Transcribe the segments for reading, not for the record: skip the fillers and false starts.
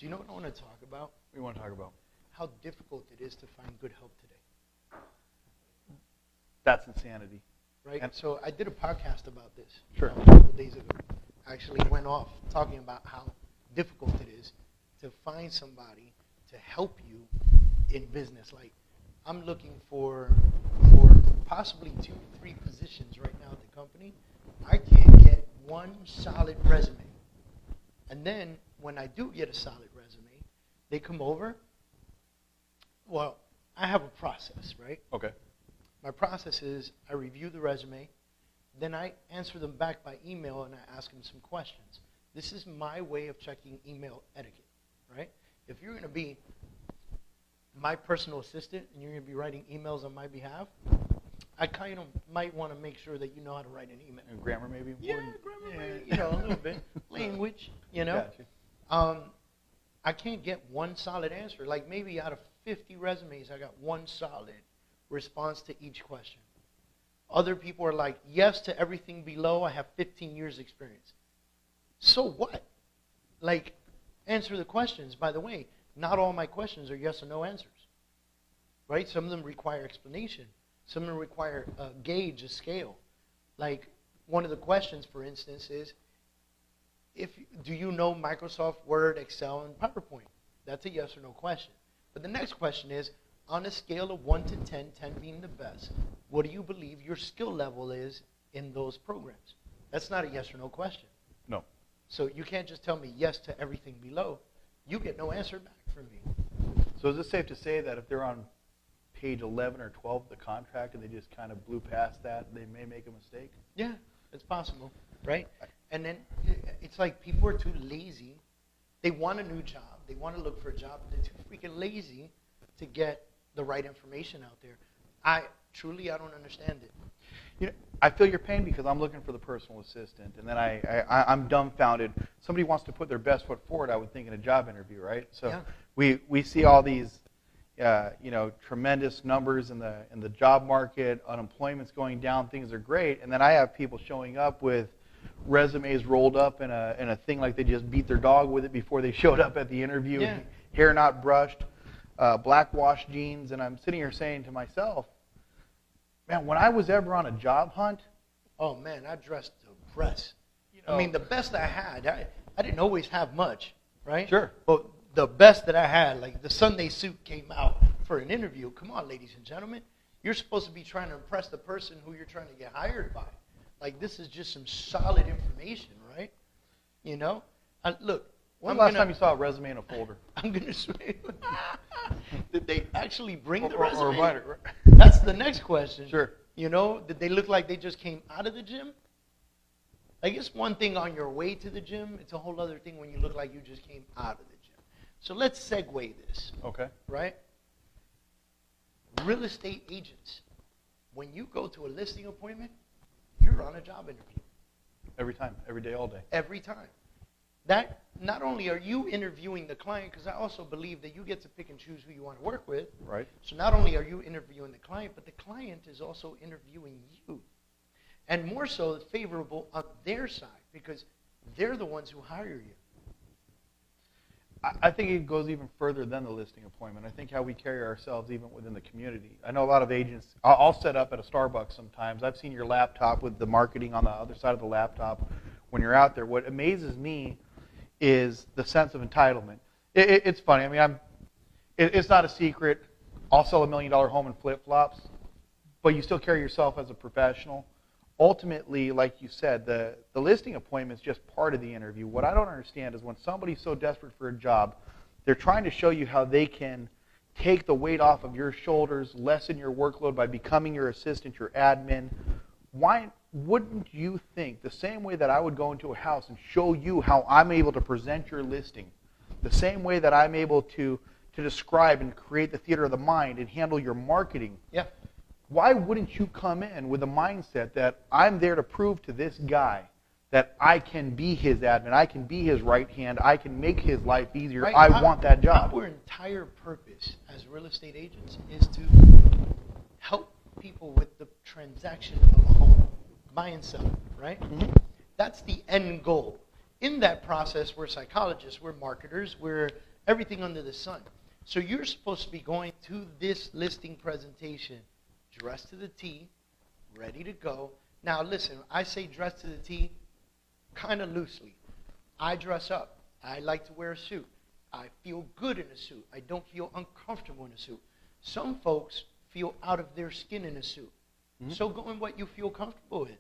Do you know what I want to talk about? What do you want to talk about? How difficult it is to find good help today. That's insanity. Right? And so I did a podcast about this Sure. a couple of days ago. I actually went off talking about how difficult it is to find somebody to help you in business. Like, I'm looking for possibly 2-3 positions right now at the company. I can't get one solid resume. And then when I do get a solid resume, they come over. Well, I have a process, right? Okay. My process is I review the resume, then I answer them back by email and I ask them some questions. This is my way of checking email etiquette, right? If you're going to be my personal assistant and you're going to be writing emails on my behalf, I kind of might want to make sure that you know how to write an email. And grammar maybe important? Yeah, grammar, you know, a little bit. Language, you know. Gotcha. I can't get one solid answer. Like maybe out of 50 resumes, I got one solid response to each question. Other people are like, yes to everything below. I have 15 years experience. So what? Like, answer the questions. By the way, not all my questions are yes or no answers. Right? Some of them require explanation. Some of them require a gauge, a scale. Like, one of the questions, for instance, is, do you know Microsoft Word, Excel, and PowerPoint? That's a yes or no question. But the next question is, on a scale of 1 to 10, 10 being the best, what do you believe your skill level is in those programs? That's not a yes or no question. No. So you can't just tell me yes to everything below. You get no answer back from me. So is it safe to say that if they're on page 11 or 12 of the contract and they just kind of blew past that, they may make a mistake? Yeah, it's possible, right? And then it's like people are too lazy. They want a new job. They want to look for a job. They're too freaking lazy to get the right information out there. I don't understand it. You know, I feel your pain because I'm looking for the personal assistant, and then I'm dumbfounded. Somebody wants to put their best foot forward, I would think, in a job interview, right? So yeah. we see all these tremendous numbers in the job market, unemployment's going down, things are great, and then I have people showing up with resumes rolled up in a thing like they just beat their dog with it before they showed up at the interview, yeah. Hair not brushed, black wash jeans, and I'm sitting here saying to myself, man, when I was ever on a job hunt, oh man, I dressed to impress. I mean, the best I had, I didn't always have much, right? Sure. But the best that I had, like the Sunday suit came out for an interview. Come on, ladies and gentlemen. You're supposed to be trying to impress the person who you're trying to get hired by. Like, this is just some solid information, right? You know? Look. When's the last time you saw a resume in a folder? I'm going to say, did they actually bring the Or resume? That's the next question. Sure. You know, did they look like they just came out of the gym? Like, it's one thing on your way to the gym. It's a whole other thing when you look like you just came out of the gym. So let's segue this. Okay. Right? Real estate agents. When you go to a listing appointment, you're on a job interview. Every time, every day, all day. Every time. That not only are you interviewing the client, because I also believe that you get to pick and choose who you want to work with. Right. So not only are you interviewing the client, but the client is also interviewing you. And more so favorable on their side, because they're the ones who hire you. I think it goes even further than the listing appointment. I think how we carry ourselves even within the community. I know a lot of agents, I'll set up at a Starbucks sometimes. I've seen your laptop with the marketing on the other side of the laptop when you're out there. What amazes me is the sense of entitlement. It's funny. I mean, it's not a secret. I'll sell $1 million home in flip-flops, but you still carry yourself as a professional. Ultimately, like you said, the listing appointment is just part of the interview. What I don't understand is when somebody's so desperate for a job, they're trying to show you how they can take the weight off of your shoulders, lessen your workload by becoming your assistant, your admin. Why wouldn't you think the same way that I would go into a house and show you how I'm able to present your listing, the same way that I'm able to describe and create the theater of the mind and handle your marketing? Yeah. Why wouldn't you come in with a mindset that I'm there to prove to this guy that I can be his admin, I can be his right hand, I can make his life easier, right. I want that job. Our entire purpose as real estate agents is to help people with the transaction of a home, buy and sell, right? Mm-hmm. That's the end goal. In that process, we're psychologists, we're marketers, we're everything under the sun. So you're supposed to be going to this listing presentation dressed to the T, ready to go. Now listen, I say dressed to the T kind of loosely. I dress up. I like to wear a suit. I feel good in a suit. I don't feel uncomfortable in a suit. Some folks feel out of their skin in a suit. Mm-hmm. So go in what you feel comfortable in.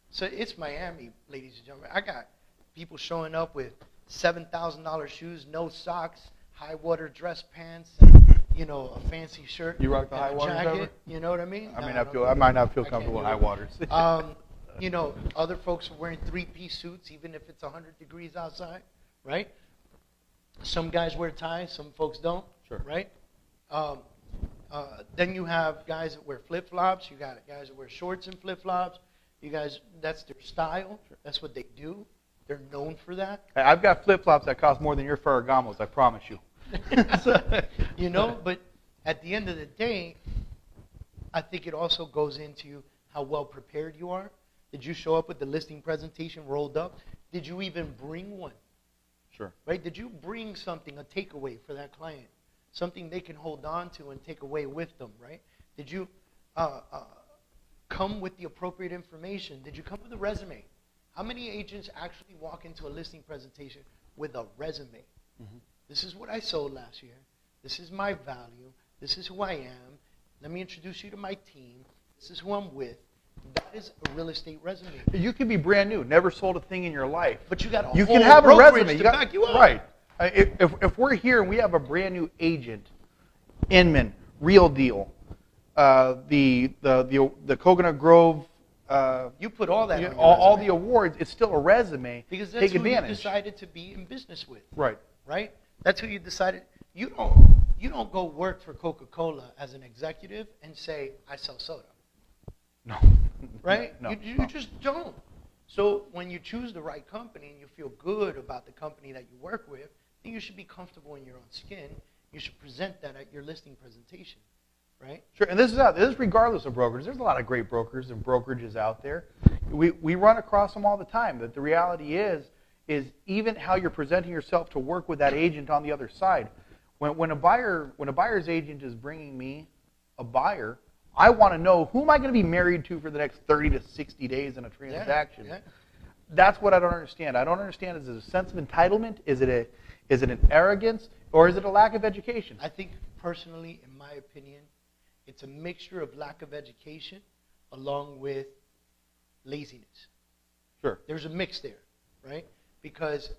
So it's Miami, ladies and gentlemen. I got people showing up with $7,000 shoes, no socks, high water dress pants, and, you know, a fancy shirt. You rock the high waters jacket, ever? You know what I mean? I might not feel comfortable with high waters. You know, other folks are wearing three-piece suits, even if it's 100 degrees outside, right? Some guys wear ties, some folks don't, sure. Right? Then you have guys that wear flip-flops. You got guys that wear shorts and flip-flops. You guys, that's their style. Sure. That's what they do. They're known for that. Hey, I've got flip-flops that cost more than your Ferragamos, I promise you. You know, but at the end of the day, I think it also goes into how well prepared you are. Did you show up with the listing presentation rolled up? Did you even bring one? Sure. Right? Did you bring something, a takeaway for that client? Something they can hold on to and take away with them, right? Did you come with the appropriate information? Did you come with a resume? How many agents actually walk into a listing presentation with a resume? Mm-hmm. This is what I sold last year. This is my value. This is who I am. Let me introduce you to my team. This is who I'm with. That is a real estate resume. You could be brand new, never sold a thing in your life. But you got you can have a resume to back you up. Right. If we're here and we have a brand new agent, Inman, Real Deal, the Coconut Grove, you put all that on all the awards, it's still a resume. Because that's Take who advantage. you decided to be in business with. Right. Right? That's who you decided. You don't go work for Coca-Cola as an executive and say, I sell soda. No. Right? No. You just don't. So when you choose the right company and you feel good about the company that you work with, then you should be comfortable in your own skin. You should present that at your listing presentation. Right? Sure, and this is regardless of brokers. There's a lot of great brokers and brokerages out there. We run across them all the time. That the reality is even how you're presenting yourself to work with that agent on the other side. When a buyer's agent is bringing me a buyer, I want to know who am I going to be married to for the next 30 to 60 days in a transaction. Yeah. That's what I don't understand. I don't understand, is it a sense of entitlement? Is it an arrogance? Or is it a lack of education? I think personally, in my opinion, it's a mixture of lack of education along with laziness. Sure. There's a mix there, right? Because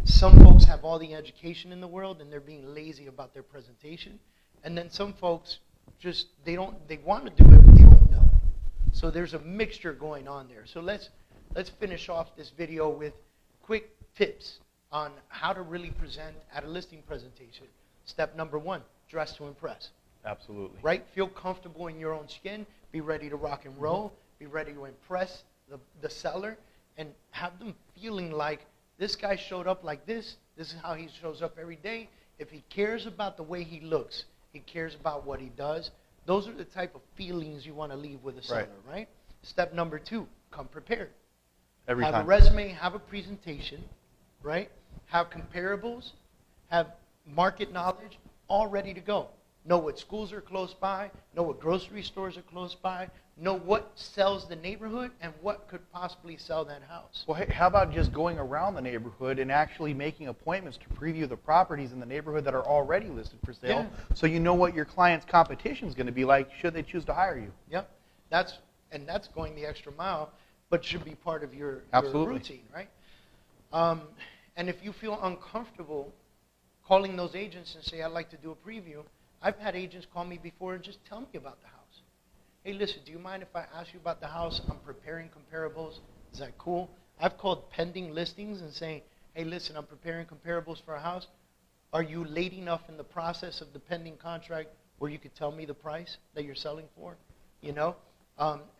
some folks have all the education in the world and they're being lazy about their presentation. And then some folks they want to do it, but they don't know. So there's a mixture going on there. So let's finish off this video with quick tips on how to really present at a listing presentation. Step number 1, dress to impress. Absolutely. Right? Feel comfortable in your own skin. Be ready to rock and roll. Be ready to impress the seller and have them feeling like this guy showed up like this. This is how he shows up every day. If he cares about the way he looks, he cares about what he does. Those are the type of feelings you want to leave with a seller, right? Step number 2, come prepared. Every have time. a resume, have a presentation, right? Have comparables, have market knowledge, all ready to go. Know what schools are close by, know what grocery stores are close by, know what sells the neighborhood and what could possibly sell that house. Well, hey, how about just going around the neighborhood and actually making appointments to preview the properties in the neighborhood that are already listed for sale, so you know what your client's competition is going to be like should they choose to hire you? Yep. That's going the extra mile, but should be part of your routine, right? And if you feel uncomfortable calling those agents and say, I'd like to do a preview, I've had agents call me before and just tell me about the house. Hey, listen, do you mind if I ask you about the house? I'm preparing comparables. Is that cool? I've called pending listings and saying, hey, listen, I'm preparing comparables for a house. Are you late enough in the process of the pending contract where you could tell me the price that you're selling for? You know?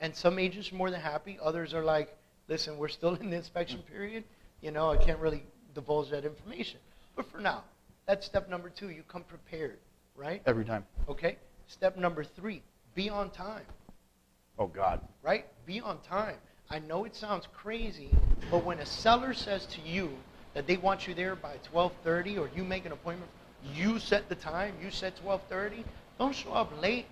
And some agents are more than happy. Others are like, listen, we're still in the inspection period. You know, I can't really divulge that information. But for now, that's step number 2. You come prepared. Right? Every time. Okay. Step number 3, be on time. Oh, God. Right? Be on time. I know it sounds crazy, but when a seller says to you that they want you there by 12:30 or you make an appointment You set the time. You set 12:30. Don't show up late.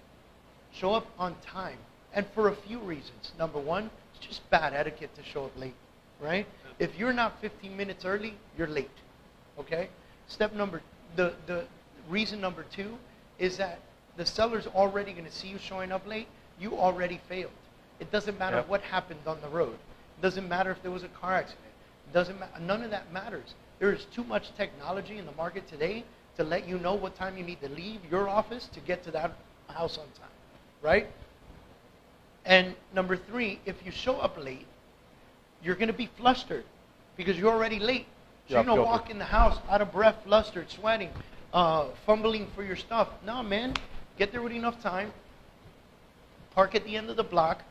Show up on time. And for a few reasons. Number one, it's just bad etiquette to show up late, right? If you're not 15 minutes early, you're late, okay? The reason number two is that the seller's already going to see you showing up late. You already failed. It doesn't matter what happened on the road. It doesn't matter if there was a car accident. It doesn't none of that matters. There is too much technology in the market today to let you know what time you need to leave your office to get to that house on time, right? And number three, if you show up late, you're going to be flustered because you're already late. So you're going to walk in the house out of breath, flustered, sweating, fumbling for your stuff. No, man, get there with enough time. Park at the end of the block.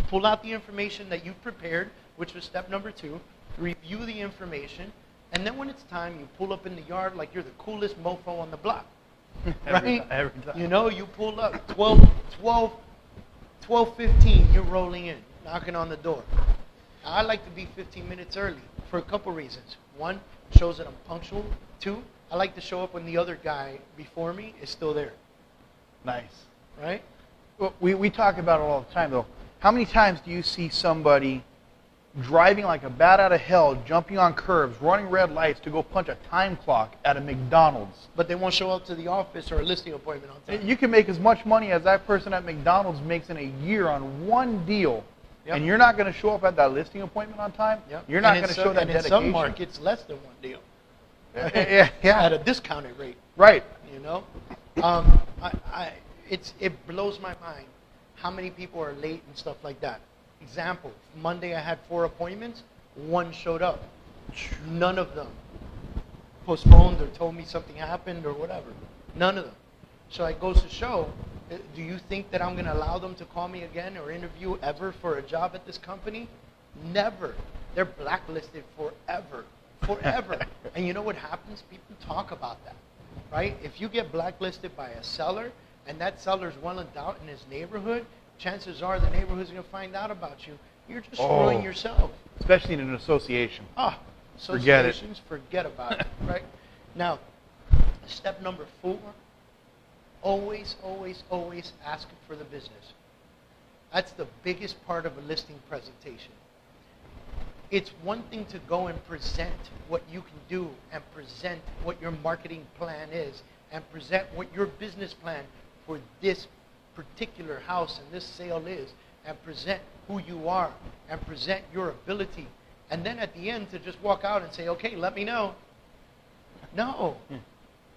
Pull out the information that you've prepared, which was step number two. Review the information. And then when it's time, you pull up in the yard like you're the coolest mofo on the block. Right? Every time. You know, you pull up 12:15, you're rolling in, knocking on the door. Now, I like to be 15 minutes early for a couple reasons. One, shows that I'm punctual. Two, I like to show up when the other guy before me is still there. Nice. Right? Well, we talk about it all the time, though. How many times do you see somebody driving like a bat out of hell, jumping on curbs, running red lights to go punch a time clock at a McDonald's? But they won't show up to the office or a listing appointment on time. You can make as much money as that person at McDonald's makes in a year on one deal, and you're not going to show up at that listing appointment on time? You're not going to show that dedication? In some markets, less than one deal. Yeah. At a discounted rate. Right. You know? It blows my mind how many people are late and stuff like that. Example, Monday I had 4 appointments, 1 showed up. None of them postponed or told me something happened or whatever. None of them. So it goes to show, do you think that I'm going to allow them to call me again or interview ever for a job at this company? Never. They're blacklisted forever. Forever. And you know what happens? People talk about that, right? If you get blacklisted by a seller and that seller's well endowed in his neighborhood, chances are the neighborhood's going to find out about you. You're just destroying yourself. Especially in an association. Associations, forget about it, right? Now, step number 4, always, always, always ask for the business. That's the biggest part of a listing presentation. It's one thing to go and present what you can do and present what your marketing plan is and present what your business plan for this particular house and this sale is and present who you are and present your ability. And then at the end to just walk out and say, okay, let me know. No.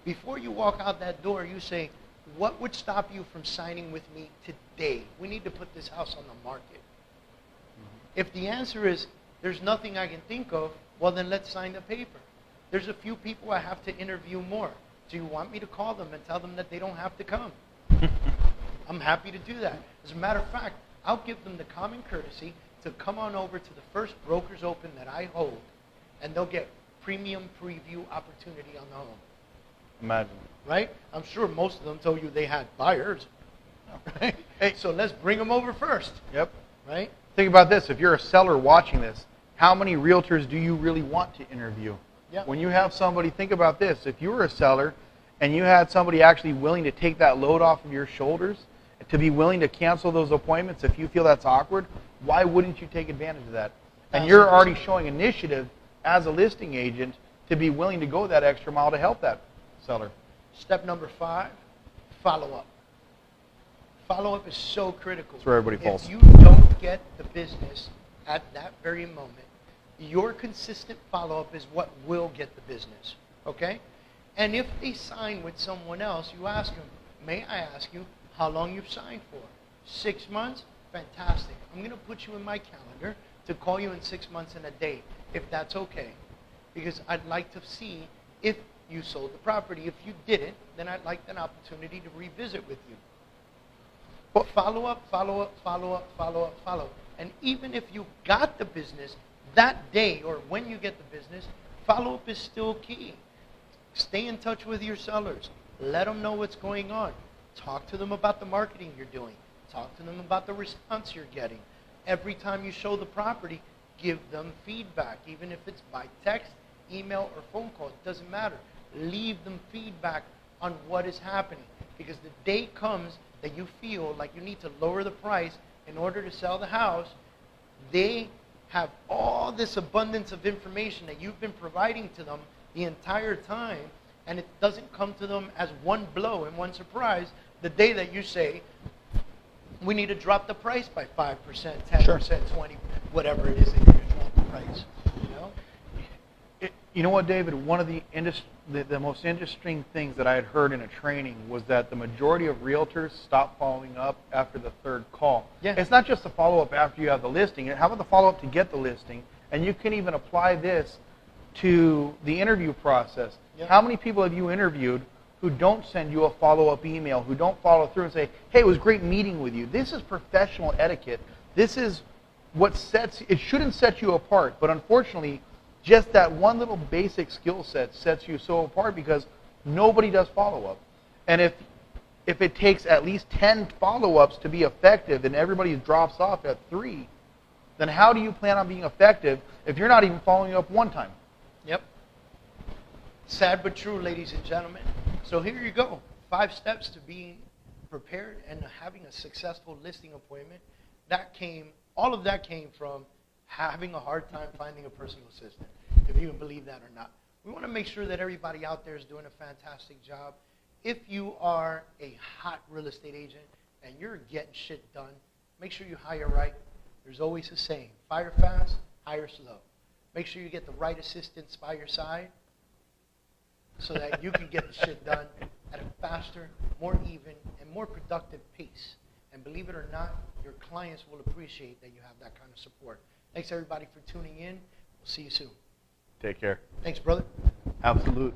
Before you walk out that door, you say, what would stop you from signing with me today? We need to put this house on the market. If the answer is, there's nothing I can think of, well then let's sign the paper. There's a few people I have to interview more. Do you want me to call them and tell them that they don't have to come? I'm happy to do that. As a matter of fact, I'll give them the common courtesy to come on over to the first Brokers Open that I hold, and they'll get premium preview opportunity on the home. Imagine. Right? I'm sure most of them told you they had buyers. Right? Hey, so let's bring them over first. Yep. Right? Think about this. If you're a seller watching this, how many realtors do you really want to interview? Yep. When you have somebody, think about this. If you were a seller and you had somebody actually willing to take that load off of your shoulders, to be willing to cancel those appointments if you feel that's awkward, why wouldn't you take advantage of that? And you're already showing initiative as a listing agent to be willing to go that extra mile to help that seller. Step number 5, follow up. Follow up is so critical. That's where everybody falls. If you don't get the business at that very moment, your consistent follow up is what will get the business. Okay? And if they sign with someone else, you ask them, may I ask you how long you've signed for? 6 months? Fantastic. I'm going to put you in my calendar to call you in 6 months and a day, if that's okay. Because I'd like to see if you sold the property. If you didn't, then I'd like an opportunity to revisit with you. But follow up, follow up, follow up, follow up, follow up. And even if you got the business that day or when you get the business, follow up is still key. Stay in touch with your sellers. Let them know what's going on. Talk to them about the marketing you're doing. Talk to them about the response you're getting. Every time you show the property, give them feedback, even if it's by text, email, or phone call. It doesn't matter. Leave them feedback on what is happening. Because the day comes that you feel like you need to lower the price in order to sell the house, they have all this abundance of information that you've been providing to them the entire time, and it doesn't come to them as one blow and one surprise the day that you say, we need to drop the price by 5%, 10%, Sure. 20%, whatever it is that you're going to drop the price. You know? You know what, David? One of the most interesting things that I had heard in a training was that the majority of realtors stop following up after the third call. Yeah. It's not just the follow-up after you have the listing. How about the follow-up to get the listing? And you can even apply this to the interview process. Yeah. How many people have you interviewed who don't send you a follow-up email, who don't follow through and say, hey, it was great meeting with you. This is professional etiquette. This is what it shouldn't set you apart, but unfortunately, just that one little basic skill set sets you so apart because nobody does follow-up. And if it takes at least 10 follow-ups to be effective and everybody drops off at 3, then how do you plan on being effective if you're not even following up one time? Yep. Sad but true, ladies and gentlemen. So here you go. 5 steps to being prepared and having a successful listing appointment. All of that came from having a hard time finding a personal assistant, if you can believe that or not. We want to make sure that everybody out there is doing a fantastic job. If you are a hot real estate agent and you're getting shit done, make sure you hire right. There's always a saying, fire fast, hire slow. Make sure you get the right assistants by your side so that you can get the shit done at a faster, more even, and more productive pace. And believe it or not, your clients will appreciate that you have that kind of support. Thanks, everybody, for tuning in. We'll see you soon. Take care. Thanks, brother. Absolute.